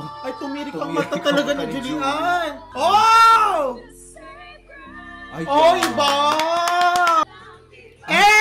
Ay, tumirik ang mata talaga ni Julian. Oh! Ay, iba! Hey!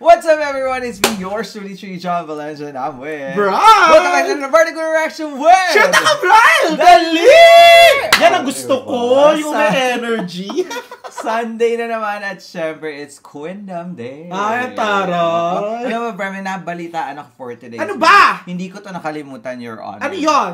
What's up, everyone? It's me, your Studio 3, John Valencia, and I'm with... Brian! Welcome back to the Vertical Reaction with... Shut up, Brian! Dali! Yan ang gusto ko, yung may energy. Sunday na naman at syempre, it's Queendom Day. Ay, taray. Alam mo, Brian, may nabalitaan ako for today. Ano ba? Hindi ko to nakalimutan, Your Honor. Ano yun?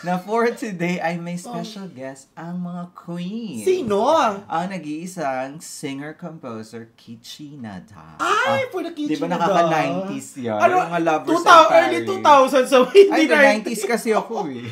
Na for today ay may special guest ang mga queens. Sino? Ang nag-iisang singer-composer, Kichi Nada. Ay, for the Kichi Di ba Nada. nakaka-90s yan? Ano? Yung mga lovers Early 2000s, so hindi ay, 90s kasi ako eh.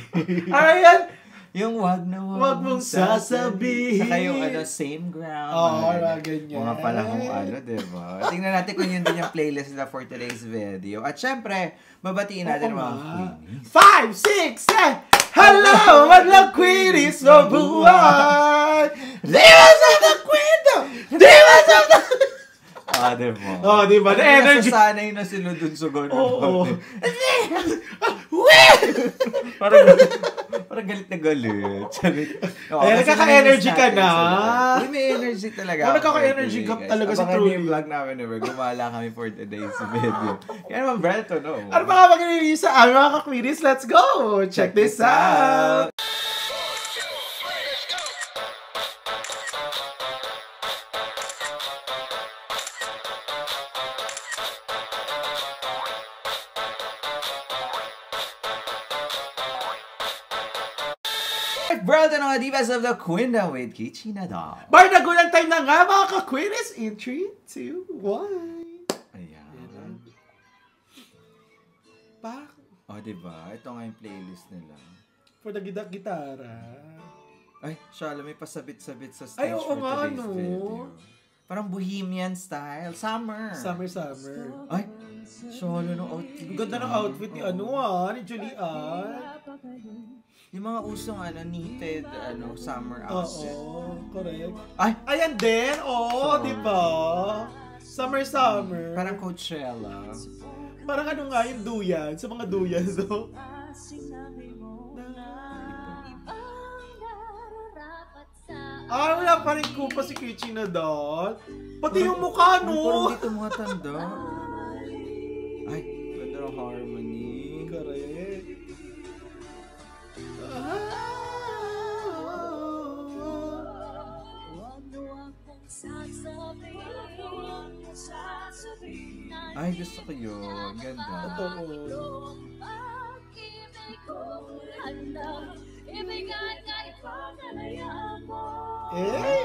Ayan. Yung wag mong sasabihin. Saka yung same ground. Ganyan. Mga panahong diba? Tingnan natin kung yun din yung playlist na for today's video. At syempre, babatiin natin mga queenies. 5, 6, 7! Hello, madlang queenies ng buhay! Divas of the Queendom! Divas of the... diba? Diba? The energy. Nasasanay na sila dun sa gano'n. Parang galit na galit. Nagkaka-energy ka na. May energy talaga. Nagkaka-energy gap talaga si Truly. Abangan yung vlog namin. Gumala kami for today's video. Kaya naman, Breton, no? Ano ba nga mag-release sa mga ka-queenies? Let's go! Check this out! Breton, mga divas of the Queendom with Kichi Nada. Bar, nagulang time na nga mga ka-queenies in 3, 2, 1. Ayan. Diba? Ito nga yung playlist nila. For the gitara. Ay, Shala, may pasabit-sabit sa stage Ay, oo for nga, today's video. Parang bohemian style. Summer. Ay, Shala, no outfit. Ganda ng outfit ni ni Julian. Yung mga usong knitted summer outfit. Oo, correct. Ay, ayan din. Di ba? Summer. Parang Coachella. Parang nga yung duyan, sa mga duyan, no? Wala pa rin kupa si Kichi Nada. Pati yung mukha, no? Parang dito mga tanda. Ay, ganda ng harmony. Correct. Ay, gusto ko yun. Ganda. Totoo.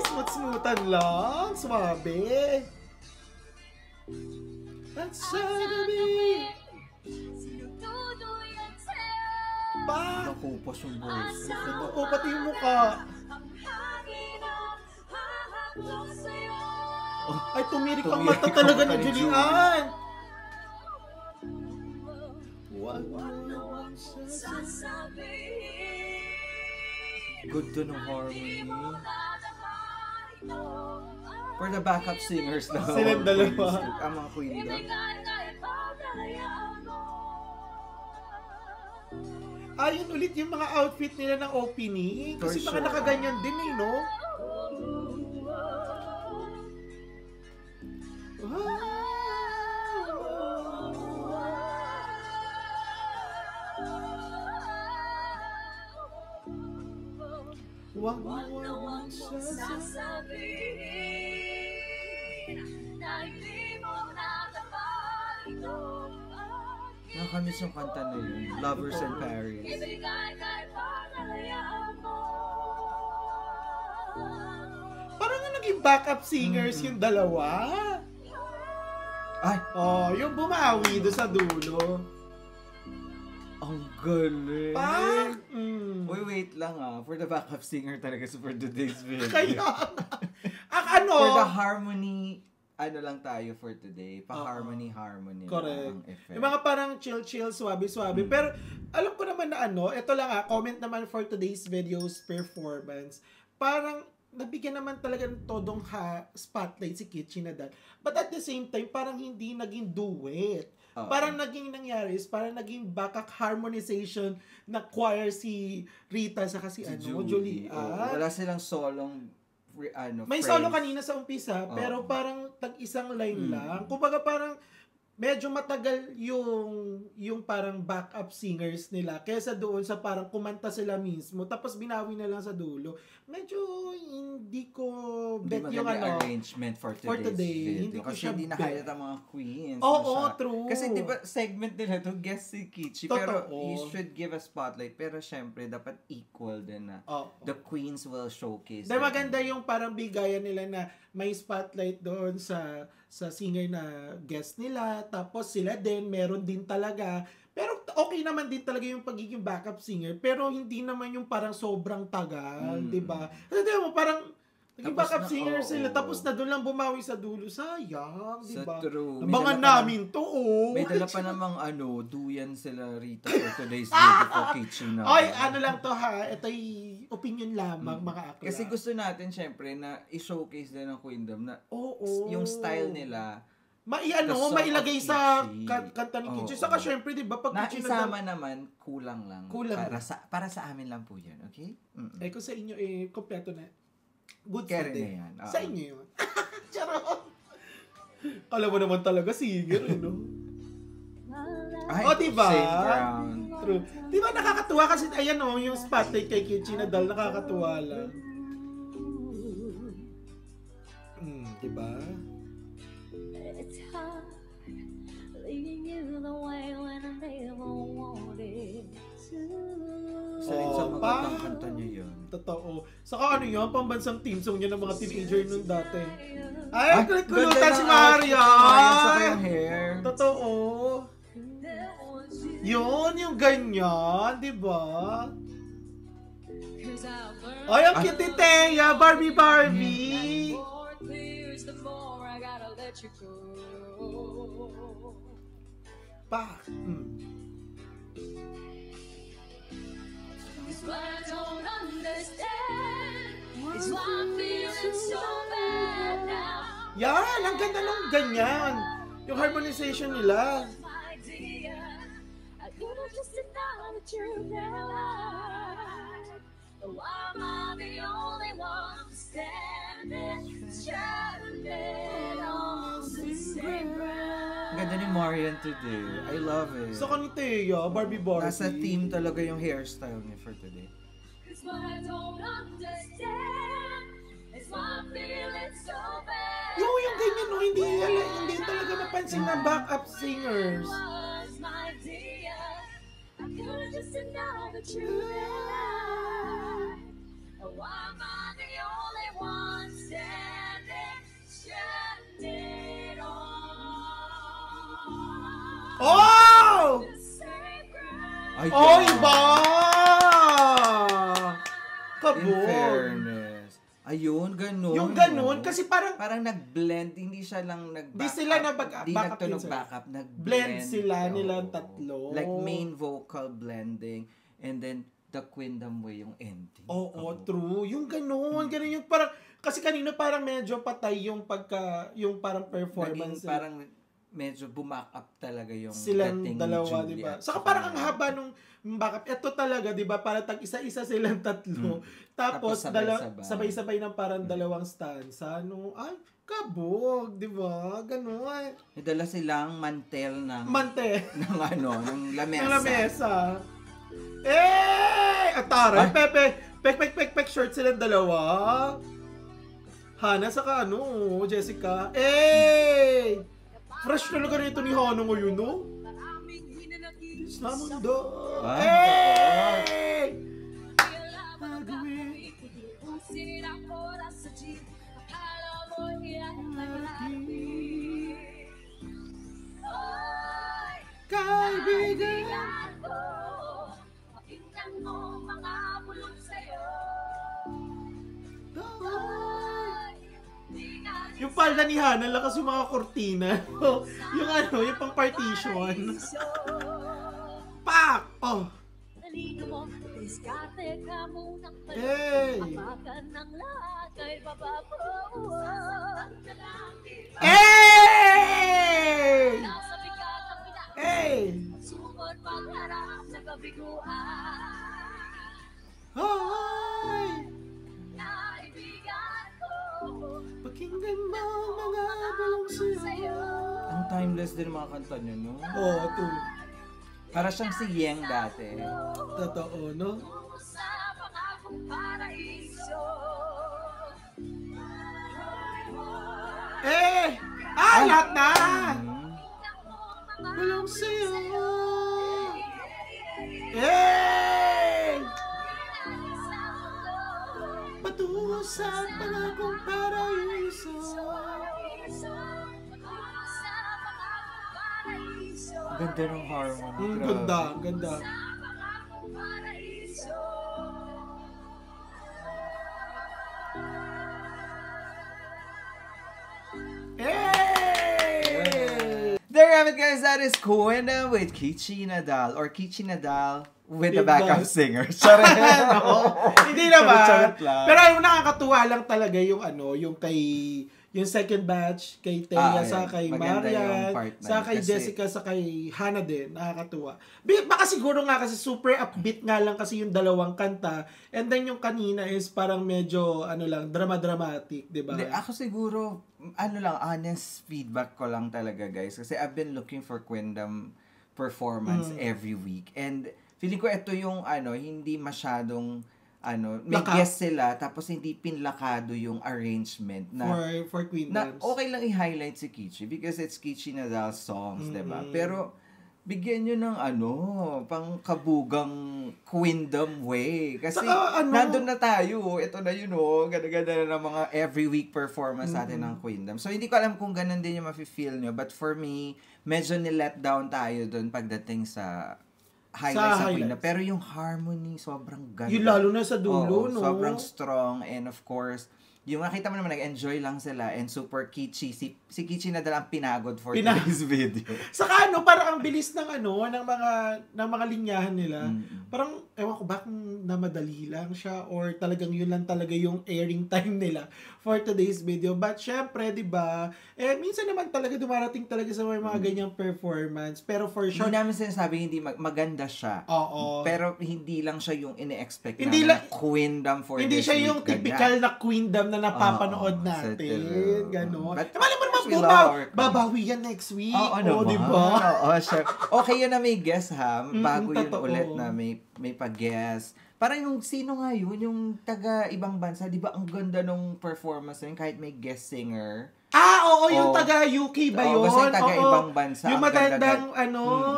Smooth-smoothan lang. Sumabi. That's Saturday. Nakupos yung boss. Pati yung mukha. Ay, tumirik ang mata talaga ni Julian. Good ng harmony. For the backup singers na. Silang dalawa. Ang mga queen doon. Ayun ulit yung mga outfit nila ng opening. Kasi mga nakaganyan din no? Wag mo sasabihin na hindi mo natapalit. Nakakamiss yung kanta na yun. Lovers in Paris. Parang naging backup singers yung dalawa. Ay! Yung bumawi doon sa dulo. Ang galing! Uy, wait lang For the backup singer talaga for today's video. Kaya, For the harmony, lang tayo for today. Pa-harmony. Correct. Yung mga parang chill, swabe. Pero, alam ko naman na ito lang comment naman for today's video's performance. Parang, nabigyan naman talaga ng todong spotlight si Kichi Nada. But at the same time, parang hindi naging duet. parang naging nangyari is parang naging backup harmonization na choir si Rita sa si Julie. Wala silang solong may phrase. solo kanina sa umpisa, pero parang tag-isang line lang. Kumbaga parang medyo matagal yung parang backup singers nila kaysa doon sa parang kumanta sila mismo tapos binawi na lang sa dulo. Medyo hindi ko bet yung arrangement for today. Hindi ko kasi hindi na-highlight ang mga queens. True. Kasi di ba segment nila to guest si Kichi, pero you should give a spotlight, pero syempre dapat equal din na the queens will showcase. Dahil maganda yung parang bigayan nila na may spotlight doon sa singer na guest nila, tapos sila din, meron din talaga. Pero okay naman din talaga yung pagiging backup singer, pero hindi naman yung parang sobrang tagal, di ba? Kasi di mo, parang naging backup singer sila, tapos na doon lang bumawi sa dulo. Sayang, di ba? Nabangan namin to, May dala pa namang duyan sila Rita for today's video for kitchen na. Ay, lang to ha, ito'y opinion lamang, mga akla. Kasi gusto natin, syempre, na i-showcase din ng Queendom na yung style nila, mailagay sa kanta ni Kichi. Saka syempre, di ba, pag Kichi naisama naman, kulang lang. Para sa amin lang po yan, okay? Kung sa inyo, kompleto na. Good Kaya for day. yan. Sa inyo yun. Charot. Alam mo naman talaga, singer, no? Diba? Same ground. True. Diba nakakatuwa kasi, ayan yung spotlight kay Kichi na dal, nakakatuwa lang. Diba? It's hard leading you the way when I never wanted to. Isa rin sa magandang kanta niya yun. Totoo. Saka yun, pambansang team song niya ng mga teenager nung dati. Ay, kulutan si Maria! Saka yung hair. Totoo. Yun, yung ganyan, di ba? Ay, ang cute ni Thea, Barbie! Pa. But I don't understand. It's why I'm feeling so bad now. Yan, ang ganda ng ganyan. Yung harmonization nila. My dear, I could've just denied the truth in life. Why am I the only one standing stranded on the same ground? Ganda ni Marian today. I love it. So, ni Thea, Barbie. Nasa theme talaga yung hairstyle niya for today. It's what I don't understand. It's why I'm feeling so bad. Yung ganyan, hindi talaga mapansin na backup singers. My dear, I could've just denied the truth in life. Why am I the only one standing stranded on the same ground? Ay, ba? In fairness. Ayun, ganun. Yung ganun, kasi parang nag-blend, hindi siya lang nag-backup. Di sila Di nagtunog backup, nag-blend sila nilang tatlo. Like main vocal blending, and then the Queendom way yung ending. True. Yung ganun yung parang, kasi kanina parang medyo patay yung parang performance. Naging parang medyo bumak up talaga yung silang dating dalawa, Julia. diba? Saka parang ang haba nung backup. Ito talaga, diba? Parang isa-isa silang tatlo. Tapos sabay-sabay ng parang dalawang stanza. Ay, kabog, diba? Ganun. Nadala silang mantel ng lamesa. Ng lamesa. Atara, pek short silang dalawa. Hana saka Jessica. Fresh talaga rito ni Hana ngayon, no? Sa mundo. Kaibigan ko, pakinggan mo mga bulong sa'yo. Yung palda ni Hana, lakas yung mga kortina. yung yung pang partition. Pak! Nalino mo, diskarte ka munang apakan ng lahat kay bababuan. Hey! Nasa bigat ang Hey! Sumot pagharap sa kabiguan. Hoy! Naibigan ko. Pakinggan mo ang mga bulong sa'yo. Ang timeless din mga kanta niyo, no? Oo, ito. Para siyang si Yeng dati. Totoo, no? Sa pangakong paraiso. Lahat na! Hmm. Bulong sa'yo. Hey! Patungo sa pangakong paraiso. Ganda ng harmony. Ganda, ganda. Hey! There you have it, guys. That is Kwenda with Kichi Nadal or Kichi Nadal with the backup singer. Sorry. No, hindi naman. Charot lang. Pero yung nakakatuwa lang talaga yung yung kay yung second batch kay Thea sa kay maganda yung Marian, part na sa yun kay kasi Jessica, sa kay Hannah din, nakakatuwa. Baka siguro nga kasi super upbeat nga lang kasi yung dalawang kanta, and then yung kanina is parang medyo lang dramatic, 'di ba? Hindi, ako siguro honest feedback ko lang talaga, guys, kasi I've been looking for Kwendam performance every week, and feeling ko ito yung hindi masyadong may guest sila, tapos hindi pinlakado yung arrangement na for Queen na Dams. okay lang i-highlight si Kichi because it's Kichi Nadal's songs, diba? Pero bigyan nyo ng pang kabugang Kwendam way. Kasi nandun na tayo. Ito na yun, ganda-ganda na ng mga every week performance natin ng Kwendam. So, hindi ko alam kung ganun din yung mafe-feel nyo. But for me, medyo ni-let down tayo dun pagdating sa highlights sa Kwendam. Pero yung harmony, sobrang ganda. Yung lalo na sa dulo, no? Sobrang strong. And of course, yung nakita mo naman, nag-enjoy lang sila and super kitschy. Si Kichi na dalang pinagod for today's video. Saka parang ang bilis ng ng mga linyahan nila. Parang, ewan ko ba kung namadali lang siya or talagang yun lang talaga yung airing time nila for today's video. But syempre, di ba, minsan naman talaga dumarating talaga sa mga ganyang performance. Pero for sure, hindi namin sinasabi hindi maganda siya. Oo. Pero hindi lang siya yung ine-expect hindi na Kwendam for hindi this siya week. yung typical na Kwendam na napapanood natin. Ganon. But, mali mo naman babawi yan next week. Oo, di ba? Oo, sure. Okay yun na may guest, ha? Bago yun ulit na may pag-guest. Parang yung sino nga yun, yung taga ibang bansa, di ba ang ganda nung performance na yun kahit may guest singer. Oo, yung taga UK ba yun? Basta yung taga ibang bansa. Yung matandang,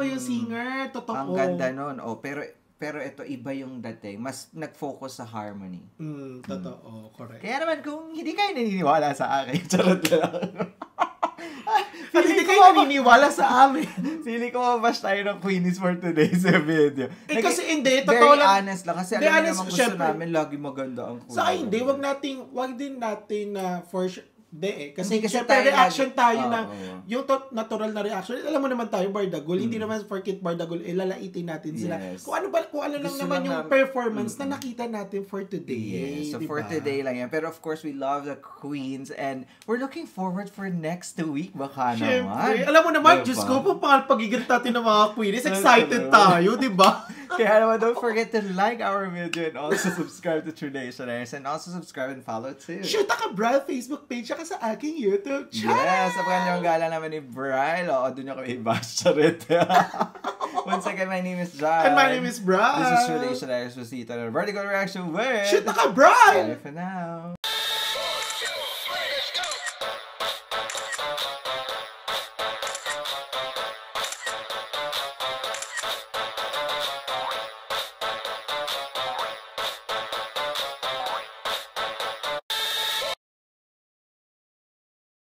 yung singer, totoo. Ang ganda nun. Pero ito, iba yung dating. Mas nag-focus sa harmony. Totoo, correct. Kaya naman, kung hindi kayo naniniwala sa akin, charot lang. Hindi kayo naniniwala sa amin. Feeling ko mabash tayo ng Queenies for today's video. Kasi hindi, totoo lang. Very honest lang. Kasi alam naman gusto namin, lagi maganda ang Queenies. Sa hindi, wag din natin na for sure. Kasi syempre reaction tayo na yung natural na reaction. Alam mo naman tayo, Bardagol, hindi naman forget Bardagol, lalaitin natin sila. Kung ano lang naman yung performance na nakita natin for today. So diba? for today lang yan. Pero of course, we love the Queens and we're looking forward for next week. Baka naman. Alam mo naman, Diyos ko, pagigit natin ng mga Queenies, excited tayo, di ba? Kaya naman, don't forget to like our video and also subscribe to True Nationers and also subscribe and follow too. Shoot ka, Bri, Facebook page ka sa aking YouTube channel. Yes, sa kanyang gala naman ni Bri. Doon niyo kami i-bash. Charit. Once again, my name is John. And my name is Bri. This is True Nationers. We'll see you on our Vertical Reaction with... Shoot ka, Bri! Bye for now.